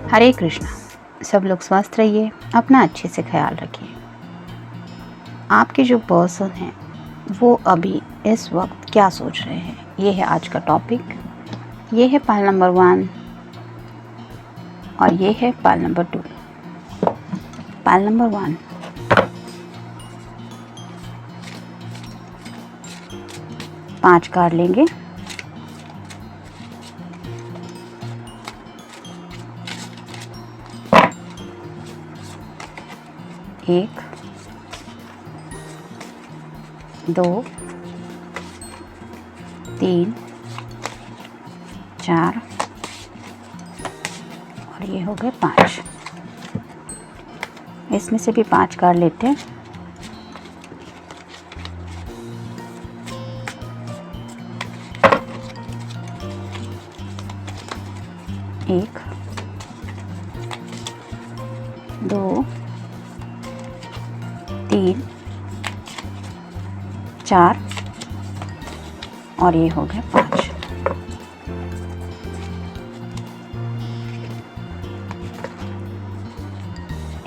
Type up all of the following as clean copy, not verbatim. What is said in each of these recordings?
हरे कृष्णा। सब लोग स्वस्थ रहिए, अपना अच्छे से ख्याल रखिए। आपके जो पर्सन हैं वो अभी इस वक्त क्या सोच रहे हैं, ये है आज का टॉपिक। ये है पाल नंबर 1 और ये है पाल नंबर 2। पाल नंबर 1, पांच कार्ड लेंगे। एक, दो, तीन, चार और ये हो गए 5। इसमें से भी 5 कार्ड लेते हैं। एक, दो, तीन, चार और ये हो गए 5।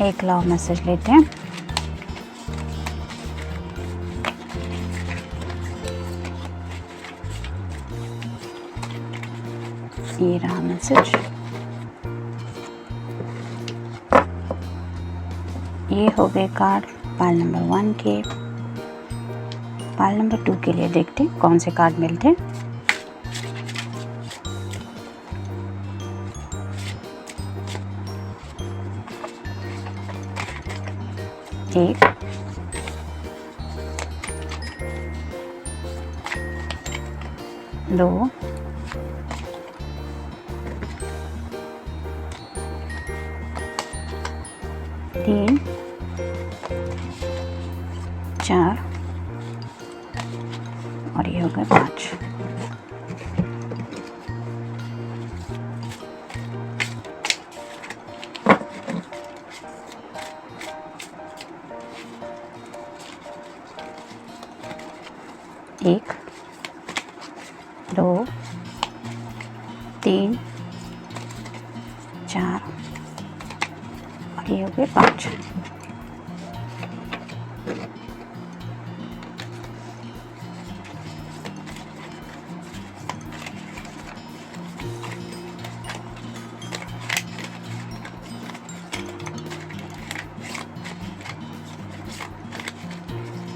एक लव मैसेज लेते हैं। ये रहा मैसेज। ये हो गए कार्ड पाल नंबर 1 के। पाल नंबर 2 के लिए देखते हैं कौन से कार्ड मिलते हैं। एक, दो, तीन, चार और ये हो गए 5। एक, दो, तीन, चार और ये हो गए 5।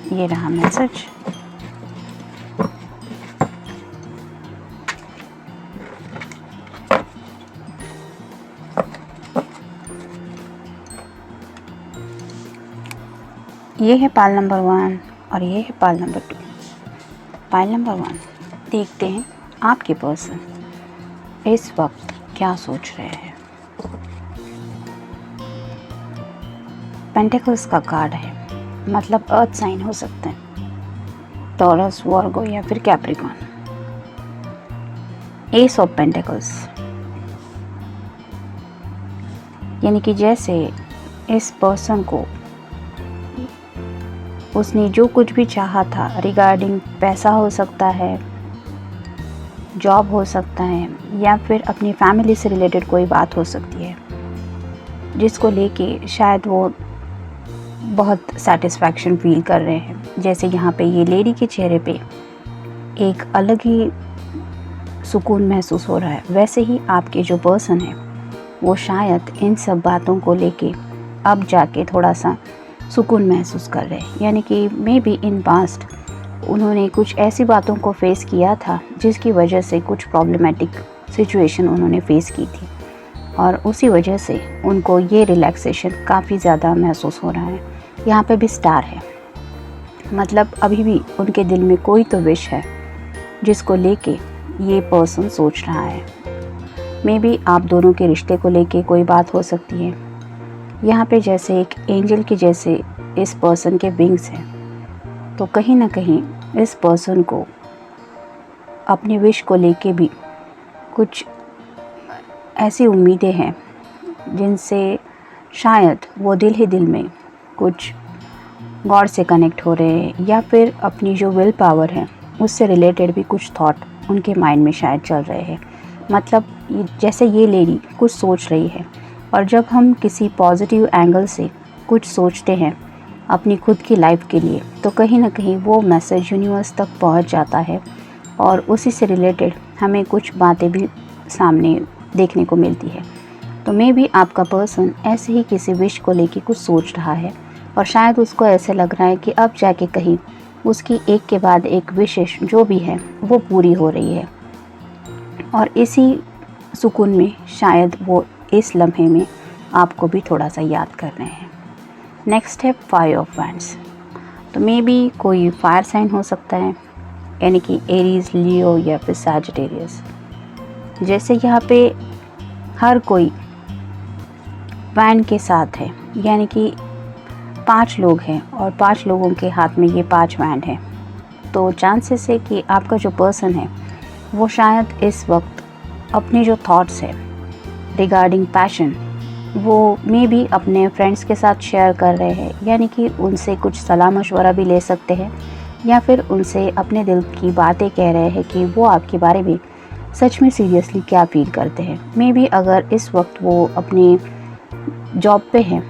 ये रहा मैसेज। ये है पाल नंबर 1 और ये है पाल नंबर 2। पाल नंबर 1, देखते हैं आपके पर्सन इस वक्त क्या सोच रहे हैं। पेंटिकल्स का कार्ड है, मतलब अर्थ साइन हो सकते हैं, टॉरस, वर्गो या फिर कैप्रिकॉन। एस ऑफ पेंटिकल्स, यानी कि जैसे इस पर्सन को उसने जो कुछ भी चाहा था रिगार्डिंग पैसा हो सकता है, जॉब हो सकता है या फिर अपनी फैमिली से रिलेटेड कोई बात हो सकती है, जिसको लेके शायद वो बहुत सेटिस्फैक्शन फील कर रहे हैं। जैसे यहाँ पे ये लेडी के चेहरे पे एक अलग ही सुकून महसूस हो रहा है, वैसे ही आपके जो पर्सन है वो शायद इन सब बातों को लेके अब जाके थोड़ा सा सुकून महसूस कर रहे हैं। यानी कि मे बी इन पास्ट उन्होंने कुछ ऐसी बातों को फेस किया था जिसकी वजह से कुछ प्रॉब्लमेटिक सिचुएशन उन्होंने फेस की थी और उसी वजह से उनको ये रिलैक्सेशन काफ़ी ज़्यादा महसूस हो रहा है। यहाँ पे भी स्टार है, मतलब अभी भी उनके दिल में कोई तो विश है जिसको लेके ये पर्सन सोच रहा है। मे बी आप दोनों के रिश्ते को लेके कोई बात हो सकती है। यहाँ पे जैसे एक एंजल के जैसे इस पर्सन के विंग्स हैं, तो कहीं ना कहीं इस पर्सन को अपनी विश को लेके भी कुछ ऐसी उम्मीदें हैं जिनसे शायद वो दिल ही दिल में कुछ गॉड से कनेक्ट हो रहे हैं या फिर अपनी जो विल पावर है उससे रिलेटेड भी कुछ थॉट उनके माइंड में शायद चल रहे हैं। मतलब जैसे ये लेडी कुछ सोच रही है और जब हम किसी पॉजिटिव एंगल से कुछ सोचते हैं अपनी खुद की लाइफ के लिए, तो कहीं ना कहीं वो मैसेज यूनिवर्स तक पहुंच जाता है और उसी से रिलेटेड हमें कुछ बातें भी सामने देखने को मिलती है। तो मे भी आपका पर्सन ऐसे ही किसी विश को लेके कुछ सोच रहा है और शायद उसको ऐसे लग रहा है कि अब जाके कहीं उसकी एक के बाद एक विशेष जो भी है वो पूरी हो रही है, और इसी सुकून में शायद वो इस लम्हे में आपको भी थोड़ा सा याद कर रहे हैं। नेक्स्ट है 5 ऑफ वैंड्स। तो मे बी कोई फायर साइन हो सकता है, यानी कि एरीज, लियो या फिर सैजिटेरियस। जैसे यहाँ पे हर कोई वैंड के साथ है, यानी कि 5 लोग हैं और 5 लोगों के हाथ में ये 5 वैंड हैं। तो चांसेस है कि आपका जो पर्सन है वो शायद इस वक्त अपने जो थॉट्स है रिगार्डिंग पैशन वो मे भी अपने फ्रेंड्स के साथ शेयर कर रहे हैं, यानी कि उनसे कुछ सलाह मशवरा भी ले सकते हैं या फिर उनसे अपने दिल की बातें कह रहे हैं कि वो आपके बारे में सच में सीरियसली क्या फील करते हैं। मे बी अगर इस वक्त वो अपने जॉब पे हैं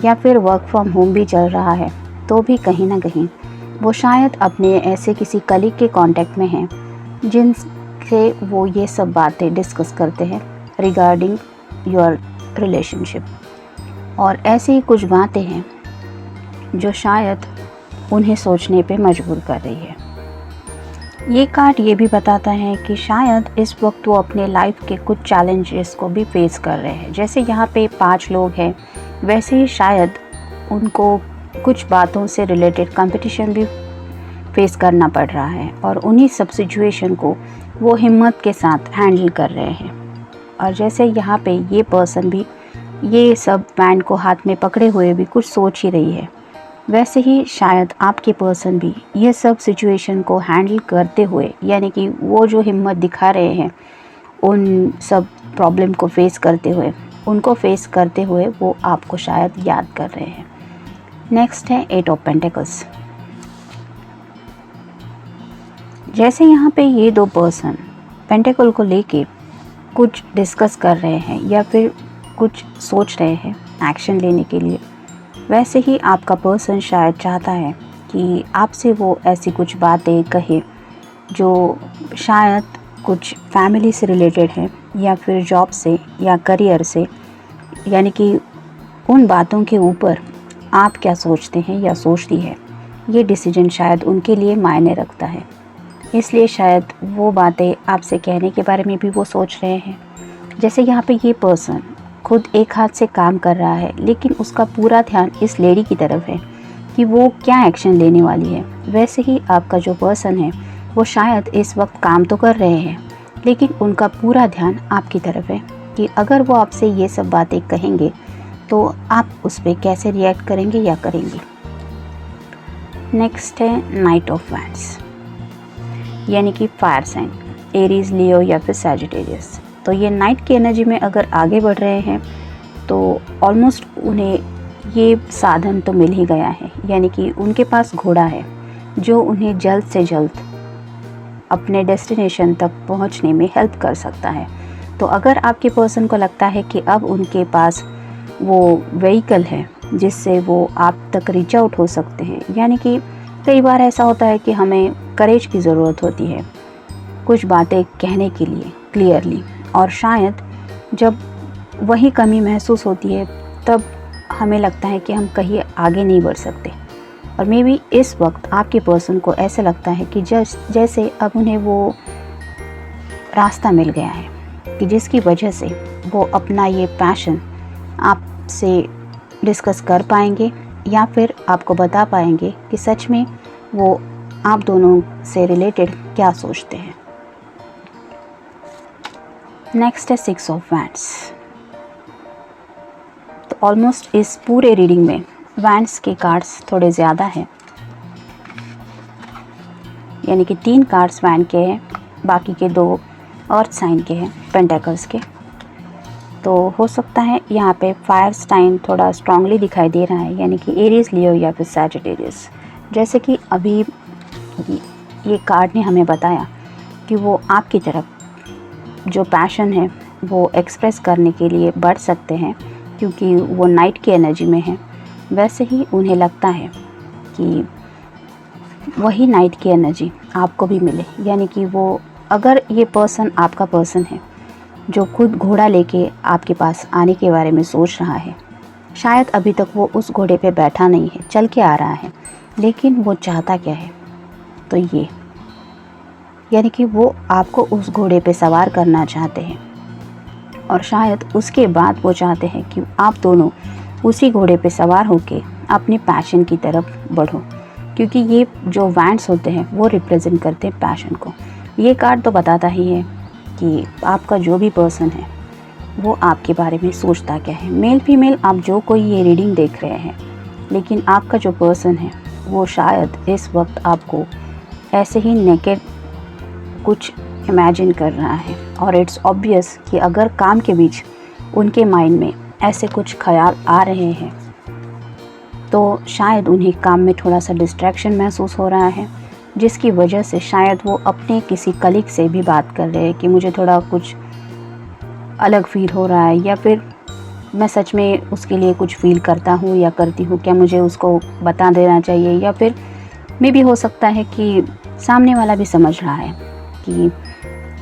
या फिर वर्क फ्रॉम होम भी चल रहा है, तो भी कहीं ना कहीं वो शायद अपने ऐसे किसी कलीग के कांटेक्ट में हैं जिनसे वो ये सब बातें डिस्कस करते हैं रिगार्डिंग योर रिलेशनशिप। और ऐसी ही कुछ बातें हैं जो शायद उन्हें सोचने पे मजबूर कर रही है। ये कार्ड ये भी बताता है कि शायद इस वक्त वो अपने लाइफ के कुछ चैलेंजेस को भी फेस कर रहे हैं। जैसे यहाँ पे 5 लोग हैं, वैसे ही शायद उनको कुछ बातों से रिलेटेड कंपटीशन भी फेस करना पड़ रहा है और उन्हीं सब सिचुएशन को वो हिम्मत के साथ हैंडल कर रहे हैं। और जैसे यहाँ पे ये पर्सन भी ये सब वैंड को हाथ में पकड़े हुए भी कुछ सोच ही रही है, वैसे ही शायद आपके पर्सन भी ये सब सिचुएशन को हैंडल करते हुए, यानी कि वो जो हिम्मत दिखा रहे हैं उन सब प्रॉब्लम को फेस करते हुए, उनको फेस करते हुए वो आपको शायद याद कर रहे हैं। नेक्स्ट है 8 ऑफ पेंटिकल्स। जैसे यहाँ पे ये 2 पर्सन पेंटिकल को लेके कुछ डिस्कस कर रहे हैं या फिर कुछ सोच रहे हैं एक्शन लेने के लिए, वैसे ही आपका पर्सन शायद चाहता है कि आपसे वो ऐसी कुछ बातें कहे जो शायद कुछ फैमिली से रिलेटेड है या फिर जॉब से या करियर से, यानी कि उन बातों के ऊपर आप क्या सोचते हैं या सोचती है, ये डिसीजन शायद उनके लिए मायने रखता है। इसलिए शायद वो बातें आपसे कहने के बारे में भी वो सोच रहे हैं। जैसे यहाँ पे ये पर्सन खुद एक हाथ से काम कर रहा है, लेकिन उसका पूरा ध्यान इस लेडी की तरफ है कि वो क्या एक्शन लेने वाली है। वैसे ही आपका जो पर्सन है वो शायद इस वक्त काम तो कर रहे हैं, लेकिन उनका पूरा ध्यान आपकी तरफ है कि अगर वो आपसे ये सब बातें कहेंगे तो आप उस पर कैसे रिएक्ट करेंगे या करेंगे। नेक्स्ट है नाइट ऑफ वैंड्स, यानी कि फायर साइन, एरीज, लियो या फिर सैजिटेरियस। तो ये नाइट की एनर्जी में अगर आगे बढ़ रहे हैं तो ऑलमोस्ट उन्हें ये साधन तो मिल ही गया है, यानी कि उनके पास घोड़ा है जो उन्हें जल्द से जल्द अपने डेस्टिनेशन तक पहुंचने में हेल्प कर सकता है। तो अगर आपके पर्सन को लगता है कि अब उनके पास वो व्हीकल है जिससे वो आप तक रीच आउट हो सकते हैं, यानी कि कई बार ऐसा होता है कि हमें करेज की ज़रूरत होती है कुछ बातें कहने के लिए क्लियरली, और शायद जब वही कमी महसूस होती है तब हमें लगता है कि हम कहीं आगे नहीं बढ़ सकते। और मे बी इस वक्त आपके पर्सन को ऐसे लगता है कि जैसे अब उन्हें वो रास्ता मिल गया है कि जिसकी वजह से वो अपना ये पैशन आपसे डिस्कस कर पाएंगे या फिर आपको बता पाएंगे कि सच में वो आप दोनों से रिलेटेड क्या सोचते हैं। नेक्स्ट है 6 ऑफ वैंड्स। तो ऑलमोस्ट इस पूरे रीडिंग में वैंड्स के कार्ड्स थोड़े ज़्यादा हैं, यानी कि 3 कार्ड्स वैंड के हैं, बाकी के 2 अर्थ साइन के हैं, पेंटेकल्स के। तो हो सकता है यहाँ पे फायर साइन थोड़ा स्ट्रांगली दिखाई दे रहा है, यानी कि एरीज, लियो या फिर सैजिटेरियस। जैसे कि अभी ये कार्ड ने हमें बताया कि वो आपकी तरफ जो पैशन है वो एक्सप्रेस करने के लिए बढ़ सकते हैं क्योंकि वो नाइट की एनर्जी में है, वैसे ही उन्हें लगता है कि वही नाइट की एनर्जी आपको भी मिले। यानी कि वो, अगर ये पर्सन आपका पर्सन है जो खुद घोड़ा लेके आपके पास आने के बारे में सोच रहा है, शायद अभी तक वो उस घोड़े पे बैठा नहीं है, चल के आ रहा है, लेकिन वो चाहता क्या है, तो ये, यानी कि वो आपको उस घोड़े पे सवार करना चाहते हैं और शायद उसके बाद वो चाहते हैं कि आप दोनों उसी घोड़े पे सवार होके अपने पैशन की तरफ बढ़ो, क्योंकि ये जो वैंड्स होते हैं वो रिप्रेजेंट करते हैं पैशन को। ये कार्ड तो बताता ही है कि आपका जो भी पर्सन है वो आपके बारे में सोचता क्या है। मेल फीमेल आप जो कोई ये रीडिंग देख रहे हैं, लेकिन आपका जो पर्सन है वो शायद इस वक्त आपको ऐसे ही नेकेड कुछ इमेजिन कर रहा है, और इट्स ऑब्वियस कि अगर काम के बीच उनके माइंड में ऐसे कुछ ख्याल आ रहे हैं तो शायद उन्हें काम में थोड़ा सा डिस्ट्रैक्शन महसूस हो रहा है, जिसकी वजह से शायद वो अपने किसी कलीग से भी बात कर रहे हैं कि मुझे थोड़ा कुछ अलग फील हो रहा है, या फिर मैं सच में उसके लिए कुछ फील करता हूँ या करती हूँ, क्या मुझे उसको बता देना चाहिए। या फिर मे भी हो सकता है कि सामने वाला भी समझ रहा है कि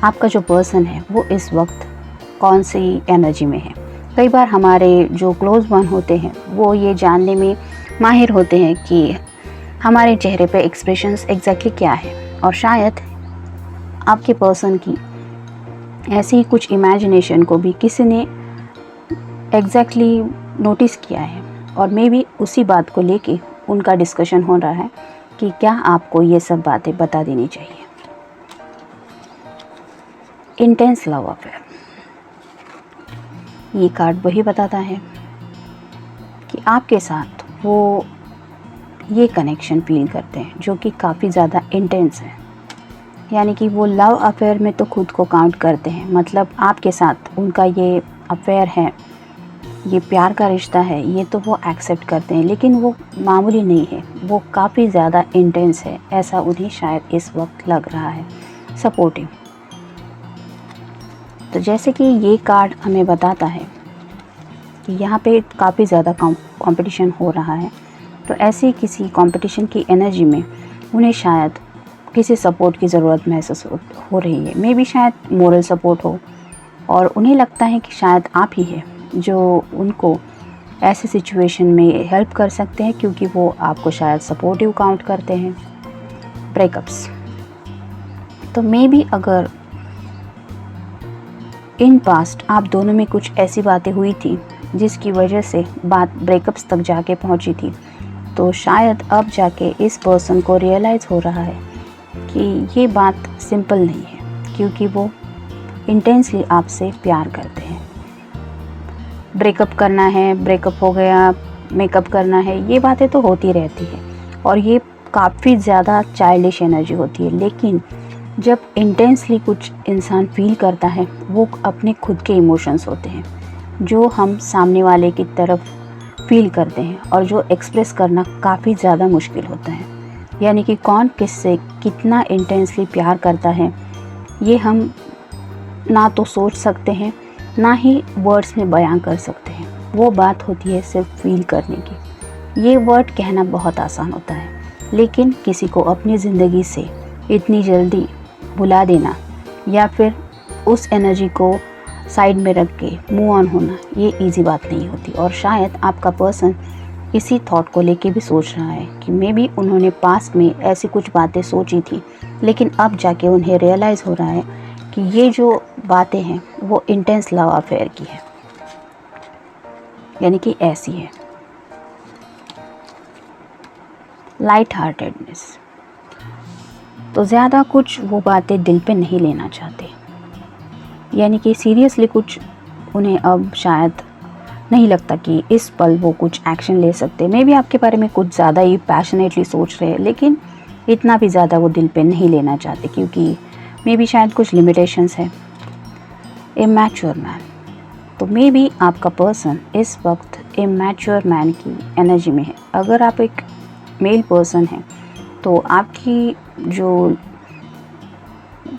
आपका जो पर्सन है वो इस वक्त कौन सी एनर्जी में है। कई बार हमारे जो क्लोज़ वन होते हैं वो ये जानने में माहिर होते हैं कि हमारे चेहरे पे एक्सप्रेशंस एग्जैक्टली क्या है, और शायद आपके पर्सन की ऐसी ही कुछ इमेजिनेशन को भी किसी ने एग्जैक्टली नोटिस किया है, और मे बी उसी बात को लेके उनका डिस्कशन हो रहा है कि क्या आपको ये सब बातें बता देनी चाहिए। इंटेंस लव अफेयर, ये कार्ड वही बताता है कि आपके साथ वो ये कनेक्शन फील करते हैं जो कि काफ़ी ज़्यादा इंटेंस है। यानी कि वो लव अफेयर में तो खुद को काउंट करते हैं, मतलब आपके साथ उनका ये अफेयर है, ये प्यार का रिश्ता है, ये तो वो एक्सेप्ट करते हैं, लेकिन वो मामूली नहीं है, वो काफ़ी ज़्यादा इंटेंस है, ऐसा उन्हें शायद इस वक्त लग रहा है। सपोर्टिव, तो जैसे कि ये कार्ड हमें बताता है कि यहाँ पे काफ़ी ज़्यादा कंपटीशन हो रहा है, तो ऐसी किसी कंपटीशन की एनर्जी में उन्हें शायद किसी सपोर्ट की ज़रूरत महसूस हो रही है। मे बी शायद मोरल सपोर्ट हो, और उन्हें लगता है कि शायद आप ही है जो उनको ऐसे सिचुएशन में हेल्प कर सकते हैं, क्योंकि वो आपको शायद सपोर्टिव काउंट करते हैं। ब्रेकअप्स, तो मे बी अगर इन पास्ट आप दोनों में कुछ ऐसी बातें हुई थी जिसकी वजह से बात ब्रेकअप्स तक जाके पहुंची थी, तो शायद अब जाके इस पर्सन को रियलाइज़ हो रहा है कि ये बात सिंपल नहीं है, क्योंकि वो इंटेंसली आपसे प्यार करते हैं। ब्रेकअप करना है, ब्रेकअप हो गया, मेकअप करना है, ये बातें तो होती रहती है और ये काफ़ी ज़्यादा चाइल्डिश एनर्जी होती है। लेकिन जब इंटेंसली कुछ इंसान फील करता है, वो अपने खुद के इमोशंस होते हैं जो हम सामने वाले की तरफ फील करते हैं और जो एक्सप्रेस करना काफ़ी ज़्यादा मुश्किल होता है। यानी कि कौन किससे कितना इंटेंसली प्यार करता है, ये हम ना तो सोच सकते हैं, ना ही वर्ड्स में बयां कर सकते हैं। वो बात होती है सिर्फ फील करने की। ये वर्ड कहना बहुत आसान होता है, लेकिन किसी को अपनी ज़िंदगी से इतनी जल्दी भुला देना या फिर उस एनर्जी को साइड में रख के मूव ऑन होना, ये इजी बात नहीं होती। और शायद आपका पर्सन इसी थॉट को लेके भी सोच रहा है कि मे बी उन्होंने पास्ट में ऐसी कुछ बातें सोची थी, लेकिन अब जाके उन्हें रियलाइज़ हो रहा है कि ये जो बातें हैं वो इंटेंस लव अफेयर की है, यानी कि ऐसी है। लाइट हार्टेडनेस, तो ज़्यादा कुछ वो बातें दिल पे नहीं लेना चाहते, यानी कि सीरियसली कुछ उन्हें अब शायद नहीं लगता कि इस पल वो कुछ एक्शन ले सकते। मे बी आपके बारे में कुछ ज़्यादा ही पैशनेटली सोच रहे हैं, लेकिन इतना भी ज़्यादा वो दिल पे नहीं लेना चाहते, क्योंकि मे बी शायद कुछ लिमिटेशंस है। इमैच्योर मैन, तो मे बी आपका पर्सन इस वक्त इमैच्योर मैन की एनर्जी में है। अगर आप एक मेल पर्सन हैं तो आपकी जो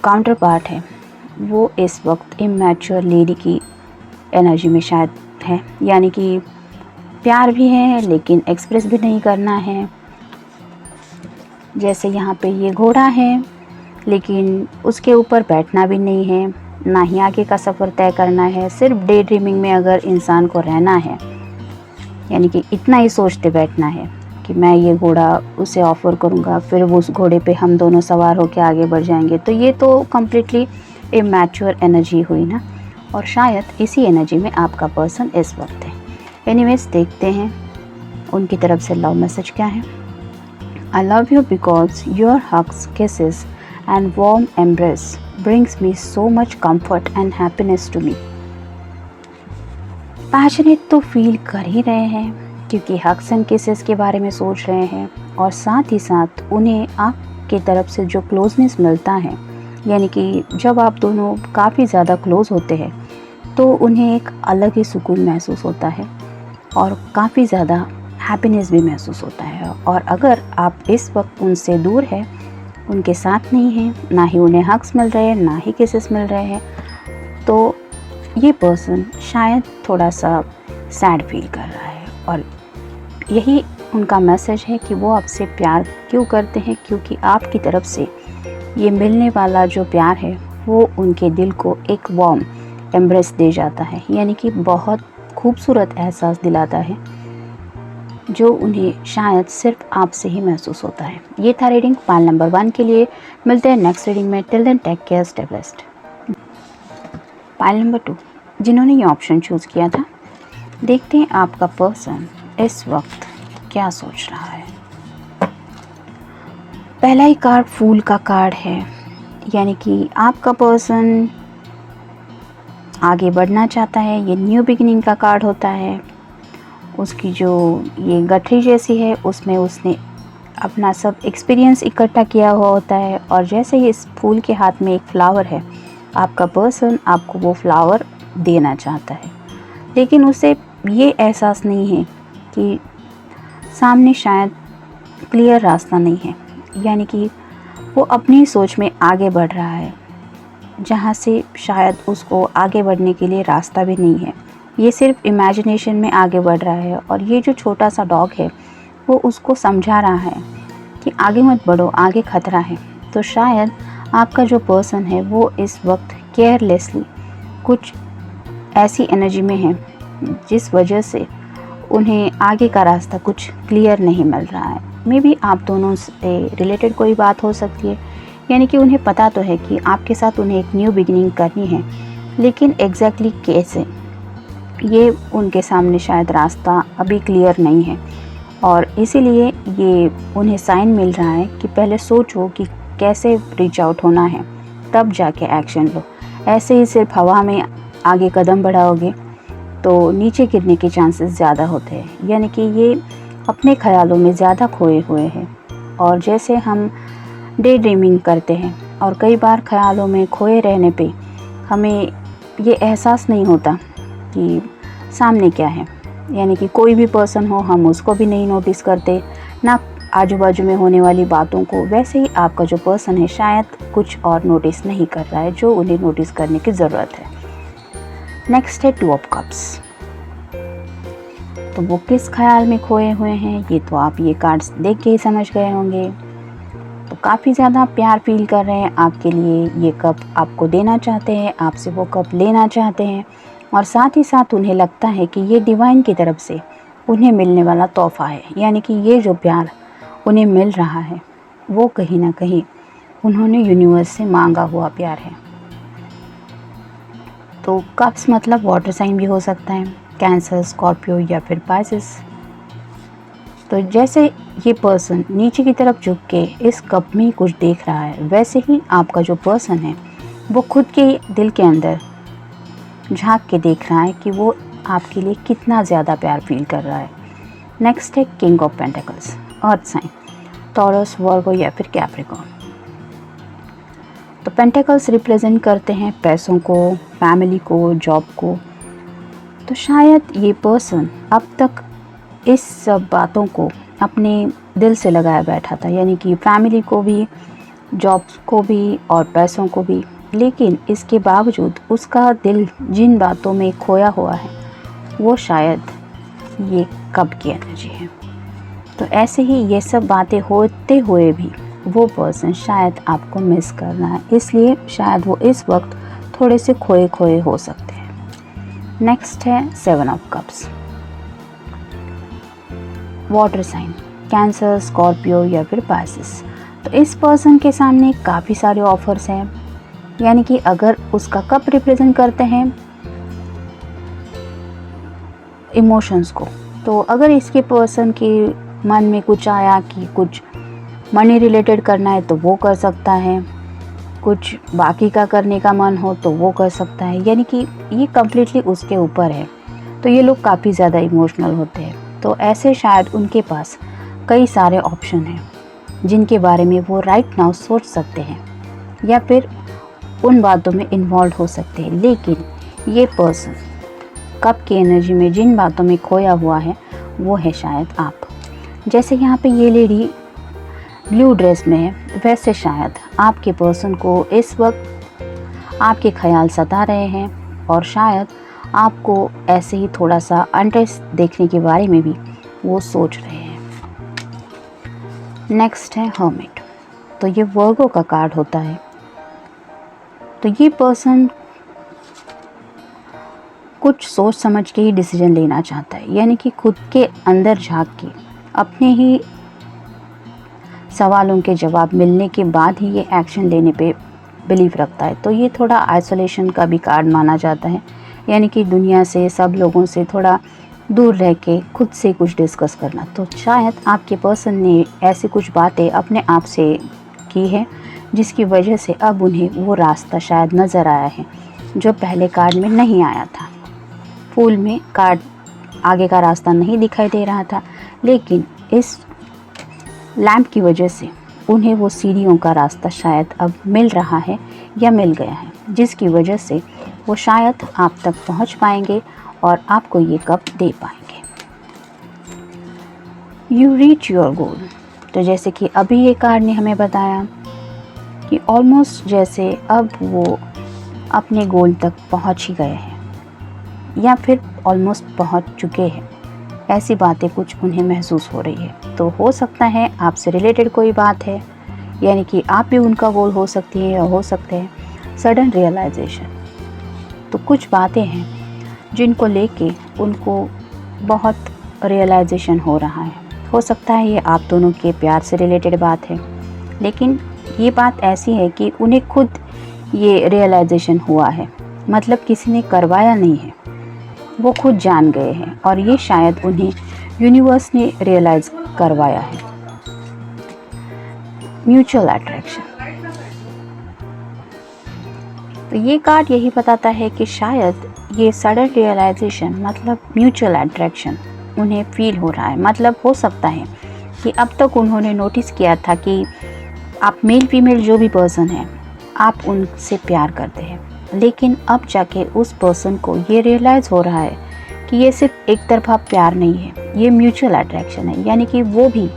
काउंटर पार्ट है वो इस वक्त इमैच्योर लेडी की एनर्जी में शायद है, यानी कि प्यार भी है लेकिन एक्सप्रेस भी नहीं करना है। जैसे यहाँ पे ये घोड़ा है लेकिन उसके ऊपर बैठना भी नहीं है, ना ही आगे का सफ़र तय करना है। सिर्फ डे ड्रीमिंग में अगर इंसान को रहना है, यानी कि इतना ही सोचते बैठना है कि मैं ये घोड़ा उसे ऑफ़र करूँगा, फिर वो उस घोड़े पे हम दोनों सवार होकर आगे बढ़ जाएंगे, तो ये तो कम्प्लीटली इमैच्योर एनर्जी हुई ना। और शायद इसी एनर्जी में आपका पर्सन इस वक्त है। एनीवेज, देखते हैं उनकी तरफ से लव मैसेज क्या है। I love you because your hugs, kisses and warm embrace brings me so much comfort and happiness to me. Passionate तो फील कर ही रहे हैं क्योंकि हग्स एंड किसेस के बारे में सोच रहे हैं, और साथ ही साथ उन्हें आपकी तरफ से जो क्लोजनेस मिलता है, यानी कि जब आप दोनों काफ़ी ज़्यादा क्लोज़ होते हैं तो उन्हें एक अलग ही सुकून महसूस होता है और काफ़ी ज़्यादा हैप्पीनेस भी महसूस होता है। और अगर आप इस वक्त उनसे दूर हैं, उनके साथ नहीं हैं, ना ही उन्हें हग्स मिल रहे हैं, ना ही किसेस मिल रहे हैं, तो ये पर्सन शायद थोड़ा सा सैड फील कर रहा है। और यही उनका मैसेज है कि वो आपसे प्यार क्यों करते हैं, क्योंकि आपकी तरफ से ये मिलने वाला जो प्यार है वो उनके दिल को एक वार्म एम्ब्रेस दे जाता है, यानी कि बहुत खूबसूरत एहसास दिलाता है जो उन्हें शायद सिर्फ आपसे ही महसूस होता है। ये था रीडिंग पाइल नंबर 1 के लिए। मिलते हैं नेक्स्ट रीडिंग में। Till then take care, stay blessed. Pile number 2, जिन्होंने ये ऑप्शन चूज़ किया था, देखते हैं आपका पर्सन इस वक्त क्या सोच रहा है। पहला ही कार्ड फूल का कार्ड है, यानी कि आपका पर्सन आगे बढ़ना चाहता है। ये न्यू बिगिनिंग का कार्ड होता है। उसकी जो ये गठरी जैसी है उसमें उसने अपना सब एक्सपीरियंस इकट्ठा किया हुआ होता है, और जैसे ही इस फूल के हाथ में एक फ्लावर है, आपका पर्सन आपको वो फ्लावर देना चाहता है, लेकिन उसे ये एहसास नहीं है कि सामने शायद क्लियर रास्ता नहीं है, यानी कि वो अपनी सोच में आगे बढ़ रहा है जहाँ से शायद उसको आगे बढ़ने के लिए रास्ता भी नहीं है। ये सिर्फ इमेजिनेशन में आगे बढ़ रहा है, और ये जो छोटा सा डॉग है वो उसको समझा रहा है कि आगे मत बढ़ो, आगे खतरा है। तो शायद आपका जो पर्सन है वो इस वक्त केयरलेसली कुछ ऐसी एनर्जी में है जिस वजह से उन्हें आगे का रास्ता कुछ क्लियर नहीं मिल रहा है। मे बी आप दोनों से रिलेटेड कोई बात हो सकती है, यानी कि उन्हें पता तो है कि आपके साथ उन्हें एक न्यू बिगिनिंग करनी है, लेकिन एग्जैक्टली कैसे, ये उनके सामने शायद रास्ता अभी क्लियर नहीं है। और इसीलिए ये उन्हें साइन मिल रहा है कि पहले सोचो कि कैसे रीच आउट होना है, तब जाके एक्शन लो। ऐसे ही सिर्फ हवा में आगे कदम बढ़ाओगे तो नीचे गिरने के चांसेस ज़्यादा होते हैं, यानी कि ये अपने ख्यालों में ज़्यादा खोए हुए हैं। और जैसे हम डे ड्रीमिंग करते हैं और कई बार ख्यालों में खोए रहने पे हमें ये एहसास नहीं होता कि सामने क्या है, यानी कि कोई भी पर्सन हो हम उसको भी नहीं नोटिस करते, ना आजू बाजू में होने वाली बातों को। वैसे ही आपका जो पर्सन है शायद कुछ और नोटिस नहीं कर रहा है जो उन्हें नोटिस करने की ज़रूरत है। नेक्स्ट है 2 ऑफ कप्स। तो वो किस ख्याल में खोए हुए हैं ये तो आप ये कार्ड्स देख के ही समझ गए होंगे। तो काफ़ी ज़्यादा प्यार फील कर रहे हैं आपके लिए, ये कप आपको देना चाहते हैं, आपसे वो कप लेना चाहते हैं, और साथ ही साथ उन्हें लगता है कि ये डिवाइन की तरफ से उन्हें मिलने वाला तोहफ़ा है, यानी कि ये जो प्यार उन्हें मिल रहा है वो कहीं ना कहीं उन्होंने यूनिवर्स से मांगा हुआ प्यार है। तो कप्स मतलब वाटर साइन भी हो सकता है, कैंसर, स्कॉर्पियो या फिर पाइसेस। तो जैसे ये पर्सन नीचे की तरफ झुक के इस कप में कुछ देख रहा है, वैसे ही आपका जो पर्सन है वो खुद के दिल के अंदर झांक के देख रहा है कि वो आपके लिए कितना ज़्यादा प्यार फील कर रहा है। नेक्स्ट है king of pentacles, earth sign, Taurus, Virgo या फिर कैप्रिकॉर्न। तो पेंटिकल्स रिप्रेजेंट करते हैं पैसों को, फैमिली को, जॉब को। तो शायद ये पर्सन अब तक इस सब बातों को अपने दिल से लगाया बैठा था, यानी कि फैमिली को भी, जॉब्स को भी और पैसों को भी, लेकिन इसके बावजूद उसका दिल जिन बातों में खोया हुआ है वो शायद ये कब की एनर्जी है। तो ऐसे ही ये सब बातें होते हुए भी वो पर्सन शायद आपको मिस कर रहा है, इसलिए शायद वो इस वक्त थोड़े से खोए खोए हो सकते हैं। नेक्स्ट है 7 of cups. Water sign, cancer, Scorpio या फिर पाइसेस। तो इस पर्सन के सामने काफ़ी सारे ऑफर्स हैं, यानी कि अगर उसका कप रिप्रेजेंट करते हैं इमोशंस को, तो अगर इसके पर्सन के मन में कुछ आया कि कुछ मनी रिलेटेड करना है तो वो कर सकता है, कुछ बाकी का करने का मन हो तो वो कर सकता है, यानी कि ये कम्प्लीटली उसके ऊपर है। तो ये लोग काफ़ी ज़्यादा इमोशनल होते हैं, तो ऐसे शायद उनके पास कई सारे ऑप्शन हैं जिनके बारे में वो राइट नाउ सोच सकते हैं या फिर उन बातों में इन्वॉल्व हो सकते हैं। लेकिन ये पर्सन कप की एनर्जी में जिन बातों में खोया हुआ है वो है शायद आप। जैसे यहाँ पे ये लेडी ब्लू ड्रेस में है, वैसे शायद आपके पर्सन को इस वक्त आपके ख्याल सता रहे हैं और शायद आपको ऐसे ही थोड़ा सा अनरेस्ट देखने के बारे में भी वो सोच रहे हैं। नेक्स्ट है हर्मिट। तो ये वर्गो का कार्ड होता है। तो ये पर्सन कुछ सोच समझ के ही डिसीजन लेना चाहता है, यानी कि खुद के अंदर झांक के अपने ही सवालों के जवाब मिलने के बाद ही ये एक्शन लेने पे बिलीव रखता है। तो ये थोड़ा आइसोलेशन का भी कार्ड माना जाता है, यानी कि दुनिया से, सब लोगों से थोड़ा दूर रह के खुद से कुछ डिस्कस करना। तो शायद आपके पर्सन ने ऐसी कुछ बातें अपने आप से की है जिसकी वजह से अब उन्हें वो रास्ता शायद नज़र आया है जो पहले कार्ड में नहीं आया था। फूल में कार्ड आगे का रास्ता नहीं दिखाई दे रहा था, लेकिन इस लैंप की वजह से उन्हें वो सीढ़ियों का रास्ता शायद अब मिल रहा है या मिल गया है, जिसकी वजह से वो शायद आप तक पहुंच पाएंगे और आपको ये कप दे पाएंगे। You reach your goal. तो जैसे कि अभी ये कार्ड ने हमें बताया कि ऑलमोस्ट जैसे अब वो अपने गोल तक पहुंच ही गए हैं या फिर ऑलमोस्ट पहुंच चुके हैं, ऐसी बातें कुछ उन्हें महसूस हो रही है। तो हो सकता है आपसे रिलेटेड कोई बात है, यानी कि आप भी उनका गोल हो सकती है या हो सकते हैं सडन रियलाइजेशन। तो कुछ बातें हैं जिनको लेके उनको बहुत रियलाइजेशन हो रहा है। हो सकता है ये आप दोनों के प्यार से रिलेटेड बात है, लेकिन ये बात ऐसी है कि उन्हें खुद ये रियलाइजेशन हुआ है, मतलब किसी ने करवाया नहीं है, वो खुद जान गए हैं और ये शायद उन्हें यूनिवर्स ने रियलाइज़ करवाया है। Mutual attraction. तो ये कार्ड यही बताता है कि शायद ये सडन रियलाइजेशन मतलब म्यूचुअल अट्रैक्शन उन्हें फील हो रहा है। मतलब हो सकता है कि अब तक उन्होंने नोटिस किया था कि आप मेल फीमेल जो भी पर्सन है आप उनसे प्यार करते हैं, लेकिन अब जाके उस पर्सन को ये रियलाइज़ हो रहा है कि ये सिर्फ एक तरफा प्यार नहीं है, ये म्यूचुअल अट्रैक्शन है, यानी कि वो भी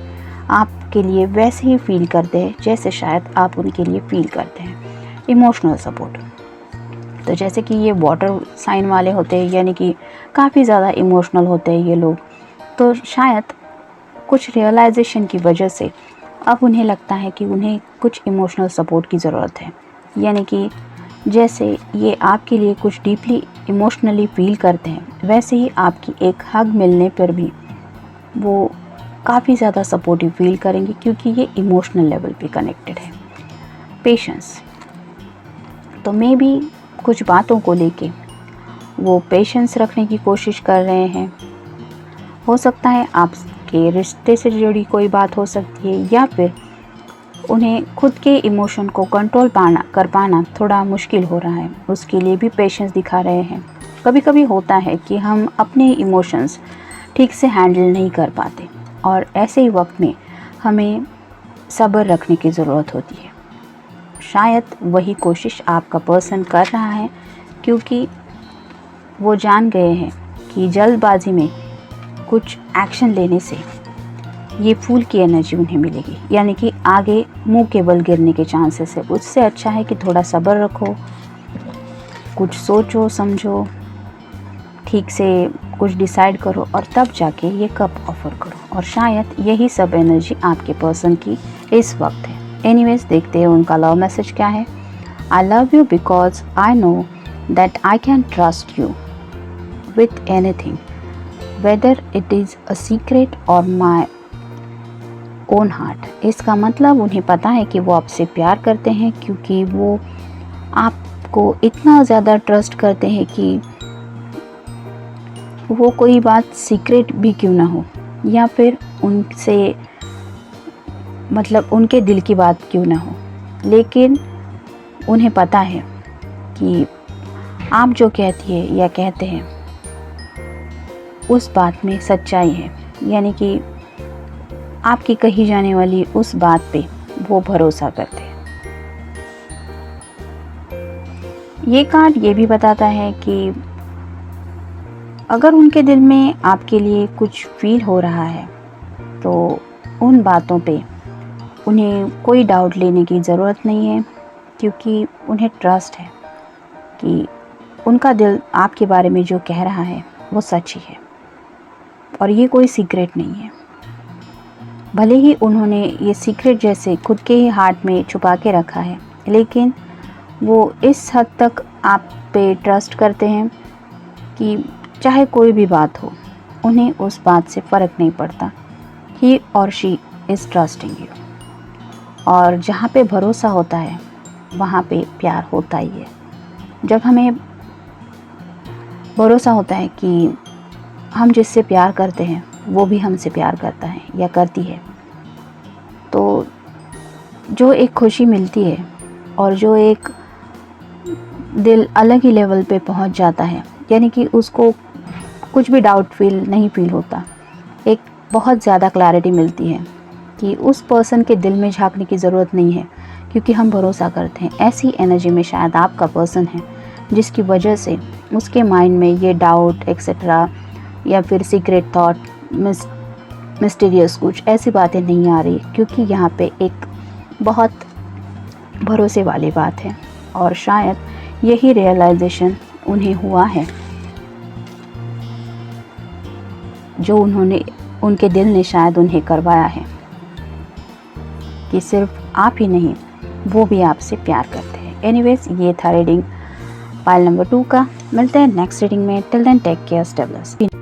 आपके लिए वैसे ही फील करते हैं जैसे शायद आप उनके लिए फील करते हैं। Emotional support. तो जैसे कि ये वाटर साइन वाले होते हैं, यानी कि काफ़ी ज़्यादा इमोशनल होते हैं ये लोग, तो शायद कुछ रियलाइजेशन की वजह से अब उन्हें लगता है कि उन्हें कुछ इमोशनल सपोर्ट की ज़रूरत है, यानी कि जैसे ये आपके लिए कुछ डीपली इमोशनली फील करते हैं, वैसे ही आपकी एक हग मिलने पर भी वो काफ़ी ज़्यादा सपोर्टिव फील करेंगे, क्योंकि ये इमोशनल लेवल पे कनेक्टेड है। पेशेंस। तो मे बी कुछ बातों को लेके वो पेशेंस रखने की कोशिश कर रहे हैं। हो सकता है आपके रिश्ते से जुड़ी कोई बात हो सकती है, या फिर उन्हें खुद के इमोशन को कंट्रोल कर पाना थोड़ा मुश्किल हो रहा है, उसके लिए भी पेशेंस दिखा रहे हैं। कभी कभी होता है कि हम अपने इमोशंस ठीक से हैंडल नहीं कर पाते और ऐसे ही वक्त में हमें सब्र रखने की ज़रूरत होती है। शायद वही कोशिश आपका पर्सन कर रहा है, क्योंकि वो जान गए हैं कि जल्दबाजी में कुछ एक्शन लेने से ये फूल की एनर्जी उन्हें मिलेगी, यानी कि आगे मुंह के बल गिरने के चांसेस है। उससे अच्छा है कि थोड़ा सब्र रखो, कुछ सोचो समझो, ठीक से कुछ डिसाइड करो और तब जाके ये कप ऑफ़र करो। और शायद यही सब एनर्जी आपके पर्सन की इस वक्त है। एनीवेज, देखते हैं उनका लव मैसेज क्या है। I love you because I know that I can trust you with anything, whether it is a secret और माई ओन हार्ट। इसका मतलब उन्हें पता है कि वो आपसे प्यार करते हैं, क्योंकि वो आपको इतना ज़्यादा ट्रस्ट करते हैं कि वो कोई बात सीक्रेट भी क्यों ना हो, या फिर उनसे मतलब उनके दिल की बात क्यों ना हो, लेकिन उन्हें पता है कि आप जो कहती है या कहते हैं उस बात में सच्चाई है, यानी कि आपकी कही जाने वाली उस बात पे वो भरोसा करते हैं। ये कार्ड ये भी बताता है कि अगर उनके दिल में आपके लिए कुछ फील हो रहा है तो उन बातों पे उन्हें कोई डाउट लेने की ज़रूरत नहीं है, क्योंकि उन्हें ट्रस्ट है कि उनका दिल आपके बारे में जो कह रहा है वो सच ही है और ये कोई सीक्रेट नहीं है। भले ही उन्होंने ये सीक्रेट जैसे खुद के ही हार्ट में छुपा के रखा है, लेकिन वो इस हद तक आप पे ट्रस्ट करते हैं कि चाहे कोई भी बात हो, उन्हें उस बात से फ़र्क नहीं पड़ता। ही और शी इज़ ट्रस्टिंग यू। और जहाँ पे भरोसा होता है वहाँ पे प्यार होता ही है। जब हमें भरोसा होता है कि हम जिससे प्यार करते हैं वो भी हमसे प्यार करता है या करती है, तो जो एक खुशी मिलती है और जो एक दिल अलग ही लेवल पे पहुंच जाता है, यानी कि उसको कुछ भी डाउट नहीं फील होता। एक बहुत ज़्यादा क्लैरिटी मिलती है कि उस पर्सन के दिल में झांकने की ज़रूरत नहीं है, क्योंकि हम भरोसा करते हैं। ऐसी एनर्जी में शायद आपका पर्सन है जिसकी वजह से उसके माइंड में ये डाउट एक्सेट्रा या फिर सीक्रेट थॉट, मिस्टीरियस कुछ ऐसी बातें नहीं आ रही, क्योंकि यहाँ पे एक बहुत भरोसे वाली बात है। और शायद यही रियलाइजेशन उन्हें हुआ है जो उनके दिल ने शायद उन्हें करवाया है कि सिर्फ आप ही नहीं, वो भी आपसे प्यार करते हैं। एनीवेज, ये था रीडिंग पाइल नंबर 2 का। मिलते हैं नेक्स्ट रीडिंग में। Till then take care, stay blessed.